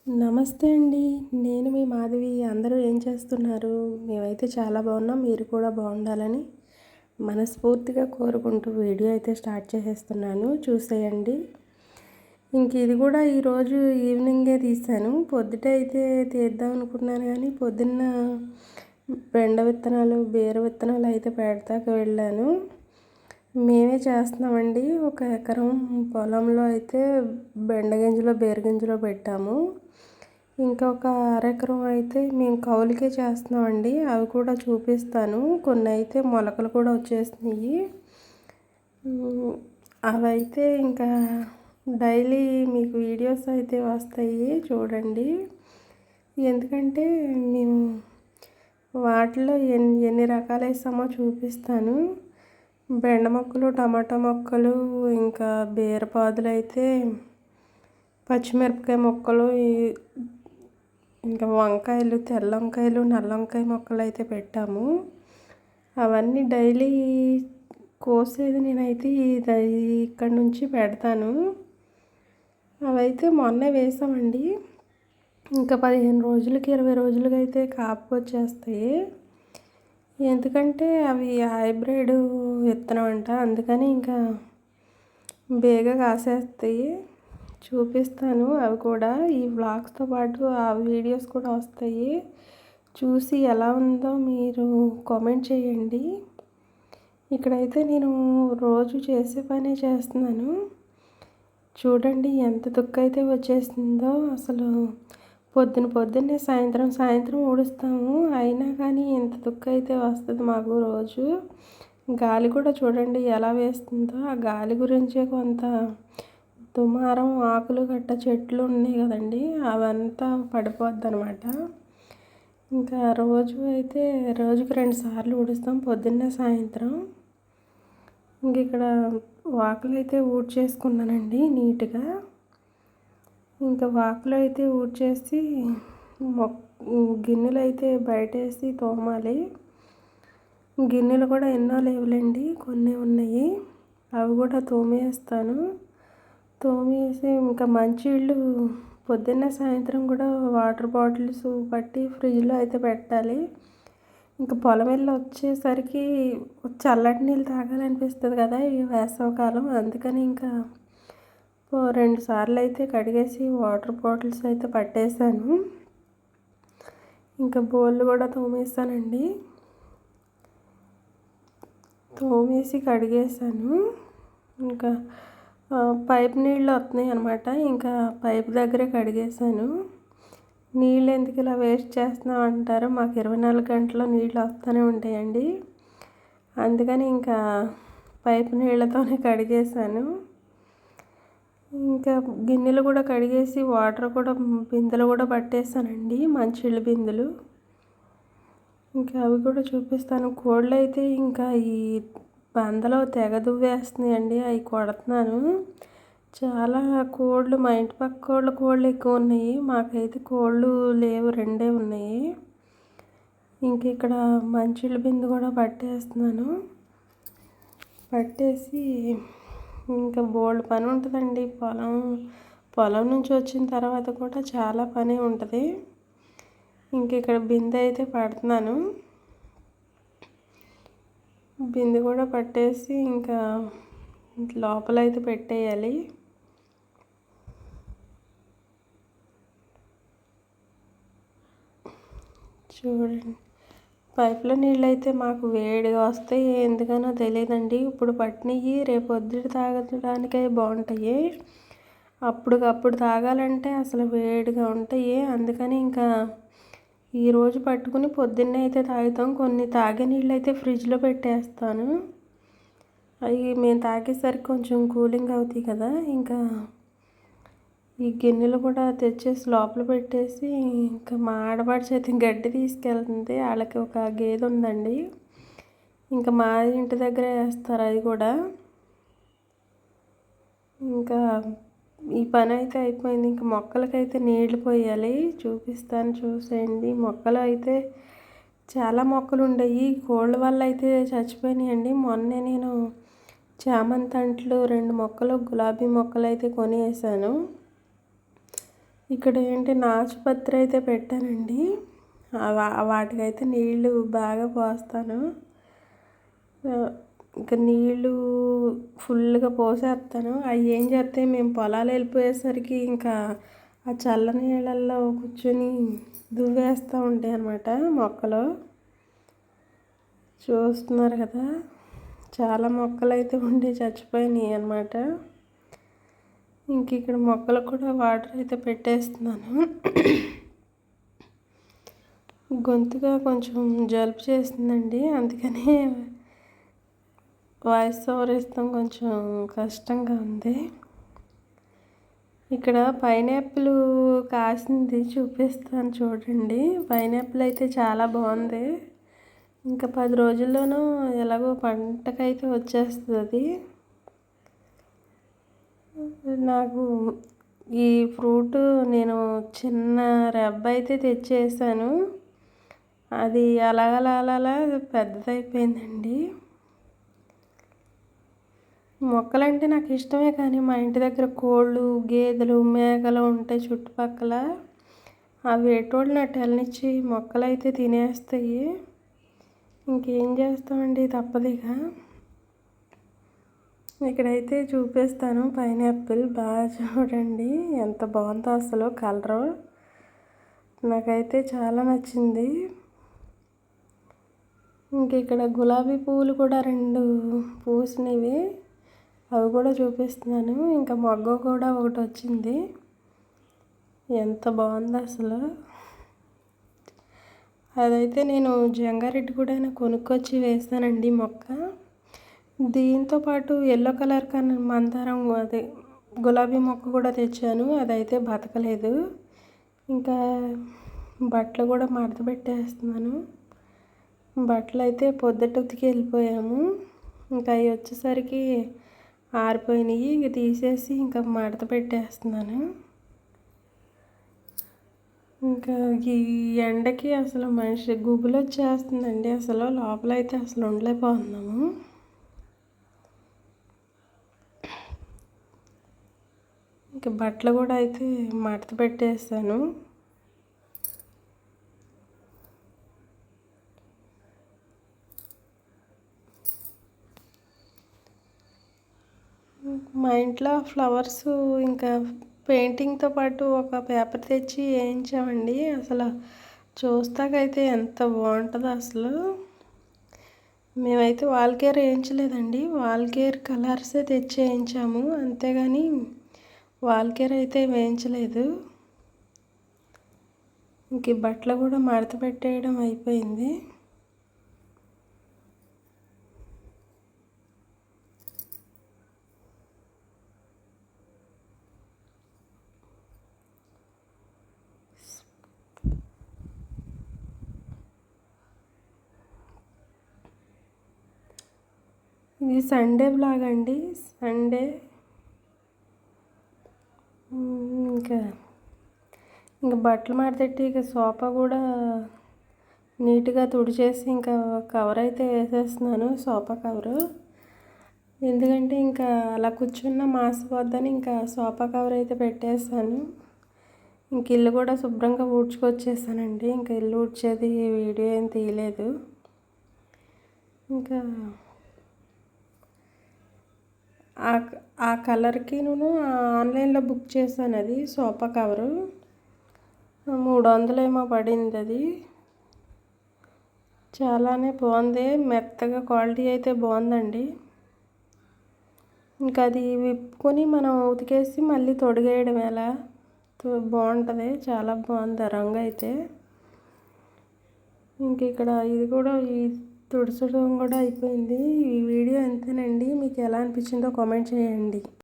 నమస్తే అండి. నేను మీ మాధవి. అందరూ ఏం చేస్తున్నారు? మేమైతే చాలా బాగున్నాం. మీరు కూడా బాగుండాలని మనస్ఫూర్తిగా కోరుకుంటూ వీడియో అయితే స్టార్ట్ చేసేస్తున్నాను. చూసేయండి. ఇది కూడా ఈరోజు ఈవినింగే తీశాను. పొద్దుట అయితే తీద్దాం అనుకున్నాను కానీ పొద్దున్న బెండ విత్తనాలు, బీర విత్తనాలు అయితే పెడతాక వెళ్ళాను. మేమే చేస్తున్నామండి. 1 ఎకరం పొలంలో అయితే బెండ గింజలో, బీర గింజలో పెట్టాము. ఇంకా ఒక అరెకరం అయితే మేము కౌలుకే చేస్తున్నామండి. అవి కూడా చూపిస్తాను. కొన్ని అయితే మొలకలు కూడా వచ్చేసినాయి. అవైతే ఇంకా డైలీ మీకు వీడియోస్ అయితే వస్తాయి, చూడండి. ఎందుకంటే మేము వాటిలో ఎన్ని రకాలు వేసామో చూపిస్తాను. బెండ మొక్కలు, టమాటా మొక్కలు, ఇంకా బీరపాదులు అయితే, పచ్చిమిరపకాయ మొక్కలు, ఇంకా వంకాయలు, తెల్ల వంకాయలు, నల్ల వంకాయ మొక్కలు అయితే పెట్టాము. అవన్నీ డైలీ కోసేది నేనైతే ఇక్కడ నుంచి పెడతాను. అవైతే మొన్నే వేసామండి. ఇంకా 15 రోజులకి, 20 రోజులకి అయితే కాపు వచ్చేస్తాయి. ఎందుకంటే అవి హైబ్రిడ్ విత్తనం అంట, అందుకని ఇంకా బేగా కాసేస్తాయి. చూపిస్తాను అవి కూడా. ఈ వ్లాగ్స్తో పాటు ఆ వీడియోస్ కూడా వస్తాయి. చూసి ఎలా ఉందో మీరు కామెంట్ చేయండి. ఇక్కడైతే నేను రోజు చేసే పనే చేస్తున్నాను. చూడండి ఎంత దుక్కు అయితే వచ్చేసిందో. అసలు పొద్దున్నే సాయంత్రం ఊడుస్తాము, అయినా కానీ ఎంత దుక్కు అయితే వస్తుంది మాకు రోజు. గాలి కూడా చూడండి ఎలా వేస్తుందో. ఆ గాలి గురించే కొంత దుమారం, ఆకులు గట్ట చెట్లు ఉన్నాయి కదండి, అవంతా పడిపోద్ది అనమాట. ఇంకా రోజుకి 2 సార్లు ఊడుస్తాం, పొద్దున్నే సాయంత్రం. ఇక్కడ వాకులు అయితే ఊడ్చేసుకున్నానండి నీట్గా. ఇంకా వాకులు అయితే ఊడ్చేసి గిన్నెలు అయితే బయటేసి తోమాలి. గిన్నెలు కూడా ఎన్నో లేవులేండి, కొన్ని ఉన్నాయి. అవి కూడా తోమేస్తాను. తోమేసి ఇంకా మంచినీళ్ళు పొద్దున్న సాయంత్రం కూడా వాటర్ బాటిల్స్ పట్టి ఫ్రిడ్జ్లో అయితే పెట్టాలి. ఇంకా పొలం వెళ్ళి వచ్చేసరికి చల్లటి నీళ్ళు తాగాలనిపిస్తుంది కదా ఈ వేసవికాలం. అందుకని ఇంకా 2 సార్లు అయితే కడిగేసి వాటర్ బాటిల్స్ అయితే పట్టేశాను. ఇంకా బోళ్ళు కూడా తోమేస్తానండి. తోమేసి కడిగేసాను. ఇంకా పైప్ నీళ్ళు వస్తున్నాయి అనమాట. ఇంకా పైప్ దగ్గరే కడిగేసాను. నీళ్ళు ఎందుకు ఇలా వేస్ట్ చేస్తున్నాం అంటారు. మాకు 24 గంటలు నీళ్ళు వస్తూనే ఉంటాయండి. అందుకని ఇంకా పైప్ నీళ్ళతోనే కడిగేసాను. ఇంకా గిన్నెలు కూడా కడిగేసి వాటర్ కూడా బిందెలు కూడా పట్టేసానండి, మంచినీళ్ళ బిందెలు. ఇంకా అవి కూడా చూపిస్తాను. కోళ్ళు అయితే ఇంకా ఈ బందలో తెగ దువ్వేస్తున్నాయండి, అవి కొడుతున్నాను. చాలా కోళ్ళు, మా ఇంటి పక్క కోళ్ళు ఎక్కువ ఉన్నాయి. మాకైతే కోళ్ళు లేవు, 2 ఉన్నాయి. ఇక్కడ మంచినీళ్ళ బిందె కూడా పట్టేస్తున్నాను. పట్టేసి ఇంకా బోల్డ్ పని ఉంటుందండి. పొలం నుంచి వచ్చిన తర్వాత కూడా చాలా పని ఉంటుంది. ఇక్కడ బిందె అయితే పడుతున్నాను. బిందె కూడా పట్టేసి ఇంకా లోపలైతే పెట్టేయాలి. చూడండి, పైపులో నీళ్ళు అయితే మాకు వేడిగా వస్తాయి, ఎందుకనో తెలియదండి. ఇప్పుడు పట్టినవి రేపు పొద్దుట తాగడానికే బాగుంటాయి. అప్పటికప్పుడు తాగాలంటే అసలు వేడిగా ఉంటాయి. అందుకని ఇంకా ఈరోజు పట్టుకుని పొద్దున్నే అయితే తాగుతాం. కొన్ని తాగే నీళ్ళు అయితే ఫ్రిడ్జ్లో పెట్టేస్తాను. అవి మేము తాగేసరికి కొంచెం కూలింగ్ అవుతాయి కదా. ఇంకా ఈ గిన్నెలు కూడా తెచ్చేసి లోపల పెట్టేసి, ఇంకా మా ఆడపడుచు అయితే గడ్డి తీసుకెళ్తుంది. వాళ్ళకి ఒక గేదె ఉందండి. ఇంకా మా ఇంటి దగ్గరే వేస్తారు అవి కూడా. ఇంకా ఈ పని అయితే అయిపోయింది. ఇంకా మొక్కలకైతే నీళ్లు పోయాలి, చూపిస్తాను చూసేయండి. మొక్కలు అయితే చాలా మొక్కలు ఉండేవి, కోళ్ళ వల్ల అయితే చచ్చిపోయినాయండి. మొన్నే నేను చామంతి అంట్లు 2 మొక్కలు, గులాబీ మొక్కలు అయితే కొనేసాను. ఇక్కడ ఏంటి నాచుపత్రి అయితే పెట్టానండి. వాటికైతే నీళ్ళు బాగా పోస్తాను. ఇంకా నీళ్ళు ఫుల్గా పోసేస్తాను. అవి ఏం చేస్తే మేము పొలాలు వెళ్ళిపోయేసరికి ఇంకా ఆ చల్ల నీళ్ళల్లో కూర్చొని దువ్వేస్తూ ఉంటాయి అన్నమాట మొక్కలు. చూస్తున్నారు కదా, చాలా మొక్కలు అయితే ఉండి చచ్చిపోయినాయి అన్నమాట. ఇంక ఇక్కడ మొక్కలకు కూడా వాటర్ అయితే పెట్టేస్తున్నాను. గొంతుగా కొంచెం జలుబు చేస్తుందండి, అందుకనే వాయిస్ ఓవర్ ఇస్తాం కొంచెం కష్టంగా ఉంది. ఇక్కడ పైనాపిల్ కాసింది చూపిస్తాను చూడండి. పైనాపిల్ అయితే చాలా బాగుంది. ఇంకా 10 రోజుల్లోనూ ఎలాగో పంటకైతే వచ్చేస్తుంది అది. నాకు ఈ ఫ్రూట్ నేను చిన్న రెబ్బ అయితే తెచ్చేసాను. అది అలా పెద్దదైపోయిందండి. మొక్కలంటే నాకు ఇష్టమే, కానీ మా ఇంటి దగ్గర కోళ్ళు, గేదెలు, మేకలు ఉంటాయి చుట్టుపక్కల. అవి ఎటోళ్ళు నట్టు వెళ్ళనిచ్చి మొక్కలు అయితే తినేస్తాయి. ఇంకేం చేస్తామండి, తప్పదిగా. ఇక్కడైతే చూపిస్తాను పైనాపిల్. బాగా చూడండి ఎంత బాగుందో అసలు కలరు. నాకైతే చాలా నచ్చింది. ఇంక ఇక్కడ గులాబీ పువ్వులు కూడా 2 పూసినవి, అవి కూడా చూపిస్తున్నాను. ఇంకా మొగ్గ కూడా ఒకటి వచ్చింది. ఎంత బాగుందో అసలు. అదైతే నేను జంగారెడ్డి కూడా కొనుక్కొచ్చి వేస్తానండి మొక్క. దీంతో పాటు ఎల్లో కలర్ మందారం, అదే గులాబీ మొక్క కూడా తెచ్చాను. అదైతే బతకలేదు. ఇంకా బట్టలు కూడా మడత పెట్టేస్తున్నాను. బట్టలు అయితే పొద్దుట ఉతికి వెళ్ళిపోయాము. ఇంకా అవి వచ్చేసరికి ఆరిపోయినాయి. ఇంక తీసేసి ఇంకా మడత పెట్టేస్తున్నాను. ఇంకా ఈ ఎండకి అసలు మనిషి గుబులు వచ్చేస్తుందండి. అసలు లోపల అయితే అసలు ఉండలేకపోతున్నాము. ఇంకా బట్టలు కూడా అయితే మడత పెట్టేస్తాను. మా ఇంట్లో ఫ్లవర్స్ ఇంకా పెయింటింగ్తో పాటు ఒక పేపర్ తెచ్చి వేయించామండి. అసలు చూస్తాకైతే ఎంత బాగుంటుందో అసలు. మేమైతే వాల్కేర్ వేయించలేదండి, వాల్కేర్ కలర్సే తెచ్చి వేయించాము, అంతేగాని వాల్కేర్ అయితే వేయించలేదు. ఇంక ఈ బట్టలు కూడా మడత పెట్టేయడం అయిపోయింది. ఇది సండే బ్లాగ్ అండి. సండే ఇంకా బట్టలు మడతెట్టి ఇక సోఫా కూడా నీట్గా తుడిచేసి ఇంకా కవర్ అయితే వేసేస్తున్నాను, సోఫా కవరు. ఎందుకంటే ఇంకా అలా కూర్చున్న మాసిపోద్దని ఇంకా సోఫా కవర్ అయితే పెట్టేస్తాను. ఇంక ఇల్లు కూడా శుభ్రంగా ఊడ్చుకొచ్చేసానండి. ఇంకా ఇల్లు ఊడ్చేది వీడియో ఏం తీయలేదు. ఇంకా ఆ కలర్కి నేను ఆన్లైన్లో బుక్ చేశాను. అది సోఫా కవరు 300 ఏమో పడింది. అది చాలానే బాగుంది, మెత్తగా క్వాలిటీ అయితే బాగుందండి. ఇంకా అది విప్పుకొని మనం ఉతికేసి మళ్ళీ తొడిగేయడం ఎలా బాగుంటుంది, చాలా బాగుంది రంగు అయితే. ఇంక ఇక్కడ ఇది కూడా ఈ తుడచడం కూడా అయిపోయింది. ఈ వీడియో ఎంతేనండి, మీకు ఎలా అనిపించిందో కామెంట్ చేయండి.